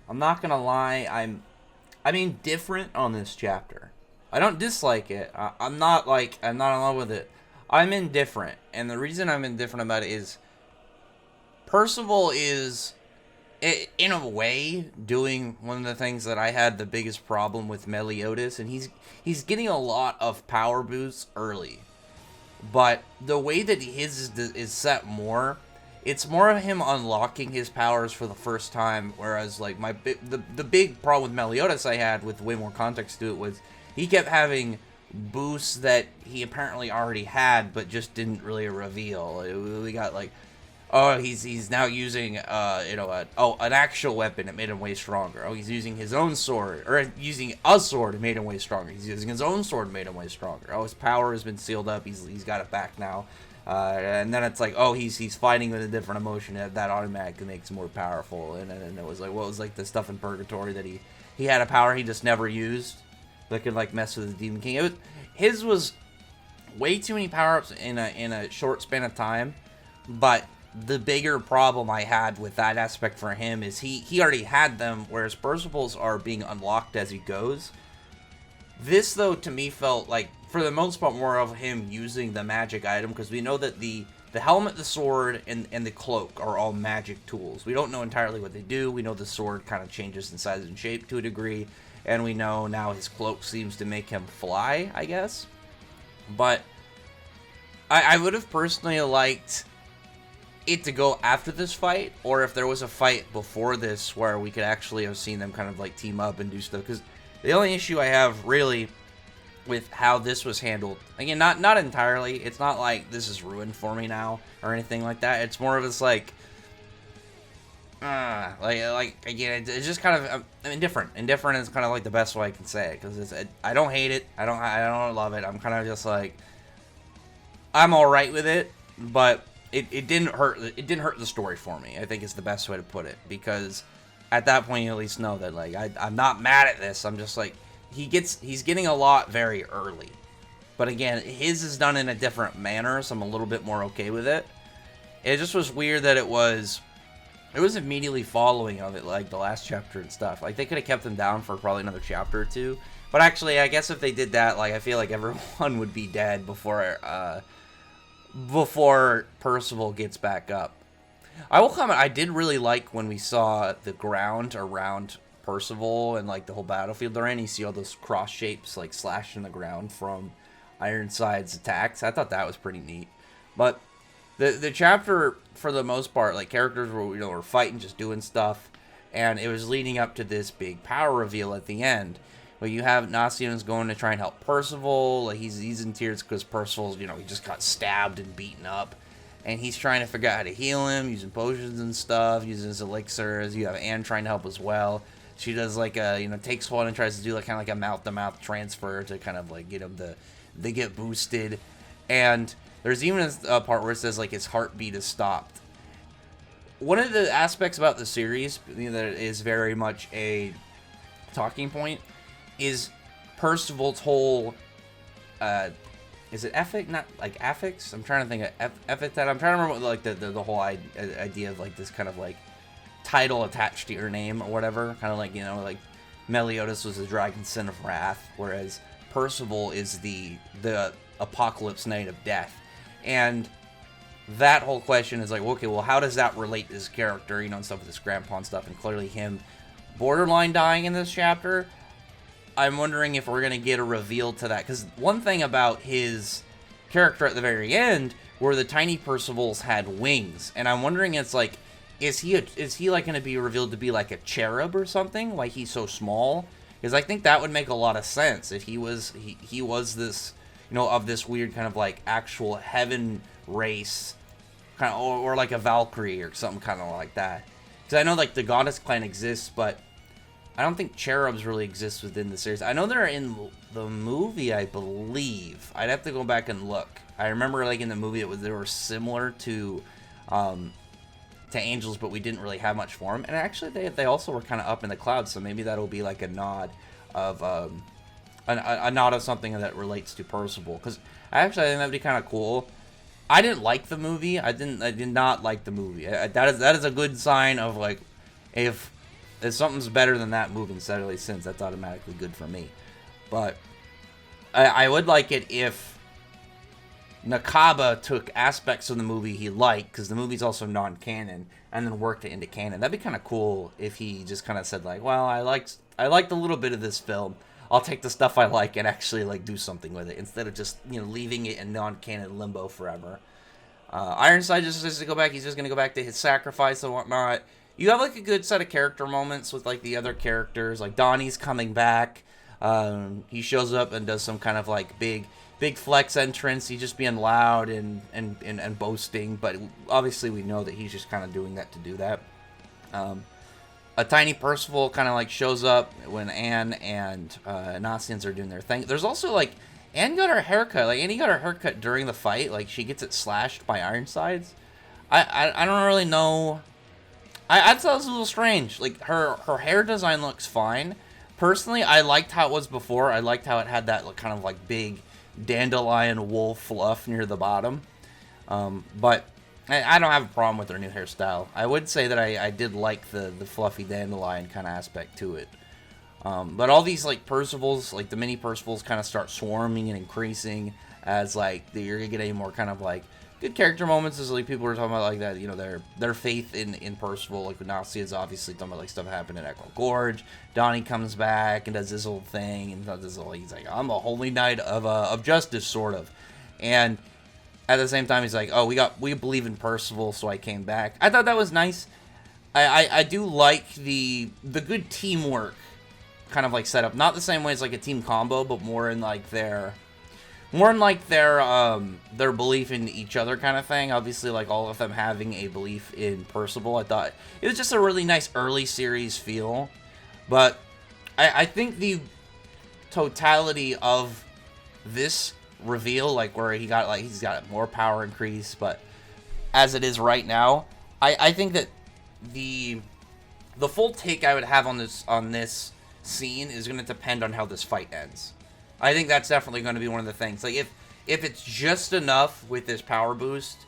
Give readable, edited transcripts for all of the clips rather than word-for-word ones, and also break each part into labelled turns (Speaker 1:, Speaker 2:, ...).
Speaker 1: I'm not gonna lie. I'm indifferent on this chapter. I don't dislike it. I'm not in love with it. I'm indifferent, and the reason I'm indifferent about it is Percival is, in a way, doing one of the things that I had the biggest problem with Meliodas, and he's getting a lot of power boosts early. But the way that his is set more, it's more of him unlocking his powers for the first time. Whereas like the big problem with Meliodas I had with way more context to it was he kept having boosts that he apparently already had, but just didn't really reveal. We got like, oh, he's now using an actual weapon that made him way stronger. Oh, he's using his own sword, or using a sword that made him way stronger. He's using his own sword that made him way stronger. Oh, his power has been sealed up. He's got it back now. And then it's like, oh, he's fighting with a different emotion that automatically makes him more powerful. And it was like, well, it was like the stuff in Purgatory that he had a power he just never used that could like mess with the Demon King. His was way too many power ups in a short span of time, but the bigger problem I had with that aspect for him is he already had them, whereas Percival's are being unlocked as he goes. This, though, to me felt like, for the most part, more of him using the magic item, because we know that the helmet, the sword, and the cloak are all magic tools. We don't know entirely what they do. We know the sword kind of changes in size and shape to a degree, and we know now his cloak seems to make him fly, I guess. But I would have personally liked it to go after this fight, or if there was a fight before this where we could actually have seen them kind of like team up and do stuff. Because the only issue I have really with how this was handled, again, not entirely, it's not like this is ruined for me now or anything like that. It's more of this like again, it's just kind of indifferent. Indifferent is kind of like the best way I can say it, because I don't hate it, I don't love it. I'm kind of just like, I'm all right with it, but it didn't hurt. It didn't hurt the story for me, I think is the best way to put it, because at that point you at least know that like I'm not mad at this. I'm just like, he's getting a lot very early, but again, his is done in a different manner, so I'm a little bit more okay with it. It just was weird that it was immediately following of it, like the last chapter and stuff. Like they could have kept them down for probably another chapter or two, but actually I guess if they did that, like I feel like everyone would be dead before Percival gets back up. I will comment, I did really like when we saw the ground around Percival and like the whole battlefield they're in. You see all those cross shapes like slashing the ground from Ironside's attacks. I thought that was pretty neat. But the chapter, for the most part, like characters were fighting, just doing stuff, and it was leading up to this big power reveal at the end. But you have Nacian's going to try and help Percival. Like he's in tears because Percival's, he just got stabbed and beaten up. And he's trying to figure out how to heal him, using potions and stuff, using his elixirs. You have Anne trying to help as well. She does like takes one and tries to do like kind of like a mouth-to-mouth transfer to kind of like get him they get boosted. And there's even a part where it says like his heartbeat is stopped. One of the aspects about the series that is very much a talking point is Percival's whole, is it ethic? Not like affix? I'm trying to think of epithet. I'm trying to remember like the whole idea of like this kind of like title attached to your name or whatever. Kind of like, like Meliodas was the Dragon Sin of Wrath, whereas Percival is the Apocalypse Knight of Death. And that whole question is like, okay, well, how does that relate to this character, and stuff with this grandpa and stuff, and clearly him borderline dying in this chapter. I'm wondering if we're going to get a reveal to that, because one thing about his character at the very end were the tiny Percivals had wings, and I'm wondering, it's like, is he like going to be revealed to be like a cherub or something, like he's so small? Because I think that would make a lot of sense if he was this, of this weird kind of like actual heaven race, kind of, or like a Valkyrie or something kind of like that. Because I know like the Goddess Clan exists, but I don't think cherubs really exist within the series. I know they're in the movie, I believe. I'd have to go back and look. I remember, like, in the movie, they were similar to angels, but we didn't really have much for them. And actually, they also were kind of up in the clouds, so maybe that'll be like a nod of a nod of something that relates to Percival. Because I think that'd be kind of cool. I didn't like the movie. I did not like the movie. That is a good sign of like, if If something's better than that moving steadily since, that's automatically good for me. But I would like it if Nakaba took aspects of the movie he liked, because the movie's also non-canon, and then worked it into canon. That'd be kind of cool if he just kind of said like, well, I liked a little bit of this film. I'll take the stuff I like and actually like do something with it, instead of just, you know, leaving it in non-canon limbo forever. Ironside just says to go back. He's just gonna go back to his sacrifice and whatnot. You have like a good set of character moments with like the other characters. Like Donnie's coming back. He shows up and does some kind of like big flex entrance. He's just being loud and boasting, but obviously we know that he's just kind of doing that to do that. A tiny Percival kind of like shows up when Anne and Nastians are doing their thing. There's also like Anne got her haircut. Like Annie got her haircut during the fight. Like she gets it slashed by Ironsides. I don't really know. I thought it was a little strange. Like her hair design looks fine. Personally, I liked how it was before. I liked how it had that kind of like big dandelion wool fluff near the bottom. But I don't have a problem with her new hairstyle. I would say that I did like the fluffy dandelion kind of aspect to it. But all these like Percivals, like the mini Percivals, kind of start swarming and increasing as like you're gonna get any more kind of like good character moments. As like people were talking about like that, you know, their faith in Percival. Like with Nazi is obviously talking about like stuff happened in Echo Gorge. Donnie comes back and does this whole thing and does this whole, he's like, I'm a holy knight of justice, sort of. And at the same time, he's like, oh, we believe in Percival, so I came back. I thought that was nice. I do like the good teamwork kind of like setup. Not the same way as like a team combo, but more in like their belief in each other kind of thing. Obviously, like all of them having a belief in Percival. I thought it was just a really nice early series feel. But I think the totality of this reveal, like where he's got more power increase, but as it is right now, I think that the full take I would have on this scene is going to depend on how this fight ends. I think that's definitely going to be one of the things. Like if it's just enough with this power boost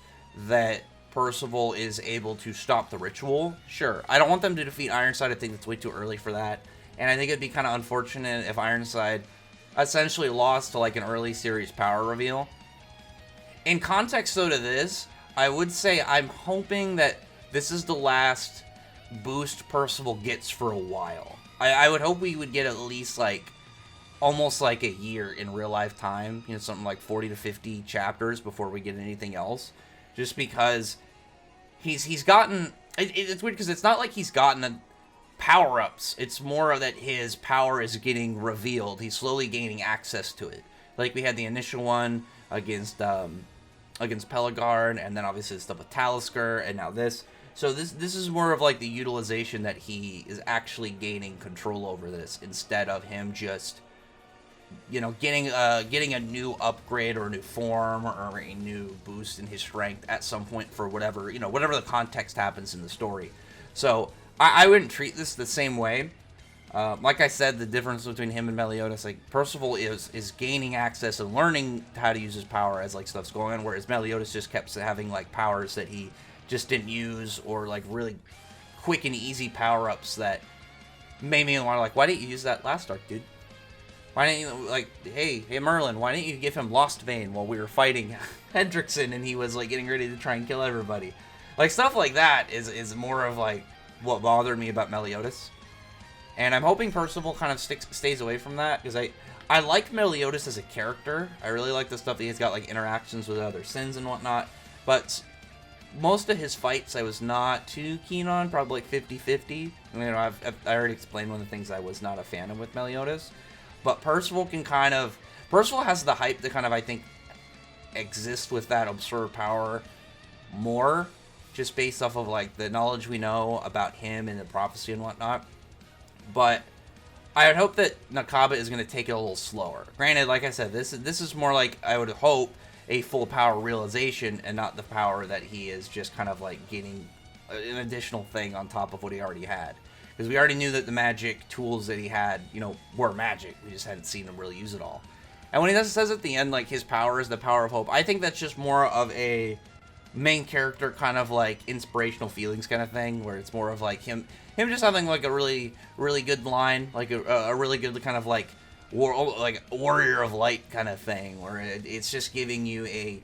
Speaker 1: that Percival is able to stop the ritual, sure. I don't want them to defeat Ironside. I think it's way too early for that. And I think it'd be kind of unfortunate if Ironside essentially lost to like an early series power reveal. In context though to this, I would say I'm hoping that this is the last boost Percival gets for a while. I would hope we would get at least like almost like a year in real life time, you know, something like 40 to 50 chapters before we get anything else, just because he's gotten it's weird because it's not like he's gotten power-ups. It's more that his power is getting revealed. He's slowly gaining access to it. Like we had the initial one against Pelagard, and then obviously stuff with Talisker, and now this. So this is more of like the utilization that he is actually gaining control over this, instead of him just, you know, getting a new upgrade or a new form or a new boost in his strength at some point for whatever the context happens in the story. So I wouldn't treat this the same way. Like I said, the difference between him and Meliodas, like Percival is gaining access and learning how to use his power as like stuff's going on, whereas Meliodas just kept having like powers that he just didn't use, or like really quick and easy power-ups that made me want to like, why didn't you use that last arc, dude? Why didn't you, like, hey Merlin, why didn't you give him Lost Vein while we were fighting Hendrickson and he was like getting ready to try and kill everybody? Like stuff like that is more of like what bothered me about Meliodas. And I'm hoping Percival kind of stays away from that, because I like Meliodas as a character. I really like the stuff that he's got, like interactions with other sins and whatnot. But most of his fights I was not too keen on, probably like 50-50. You know, I already explained one of the things I was not a fan of with Meliodas. But Percival has the hype that kind of, I think, exists with that absurd power more, just based off of like the knowledge we know about him and the prophecy and whatnot. But I would hope that Nakaba is going to take it a little slower. Granted, like I said, this is more like, I would hope, a full power realization, and not the power that he is just kind of like getting an additional thing on top of what he already had. Because we already knew that the magic tools that he had, you know, were magic. We just hadn't seen him really use it all. And when he says at the end, like, his power is the power of hope, I think that's just more of a main character kind of like inspirational feelings kind of thing, where it's more of like him just having like a really good line, like a really good kind of like warrior of light kind of thing, where it's just giving you a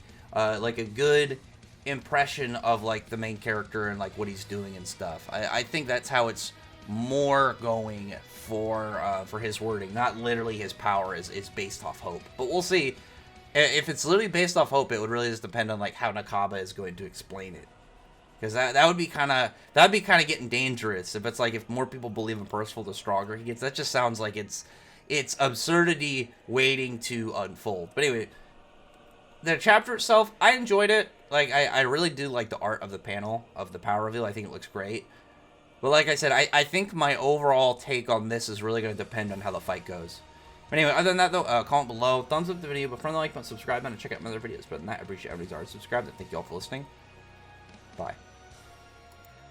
Speaker 1: like a good impression of like the main character and like what he's doing and stuff. I think that's how it's more going for his wording, not literally his power is based off hope. But we'll see. If it's literally based off hope, it would really just depend on like how Nakaba is going to explain it, because that would be kind of getting dangerous. If it's like if more people believe in Percival, the stronger he gets. That just sounds like it's absurdity waiting to unfold. But anyway, the chapter itself, I enjoyed it. Like I really do like the art of the panel of the power reveal. I think it looks great. But like I said, I think my overall take on this is really going to depend on how the fight goes. But anyway, other than that, though, comment below, thumbs up the video, but friendly like button, subscribe button, and check out my other videos. But than that, I appreciate everybody's already subscribed, and thank you all for listening. Bye.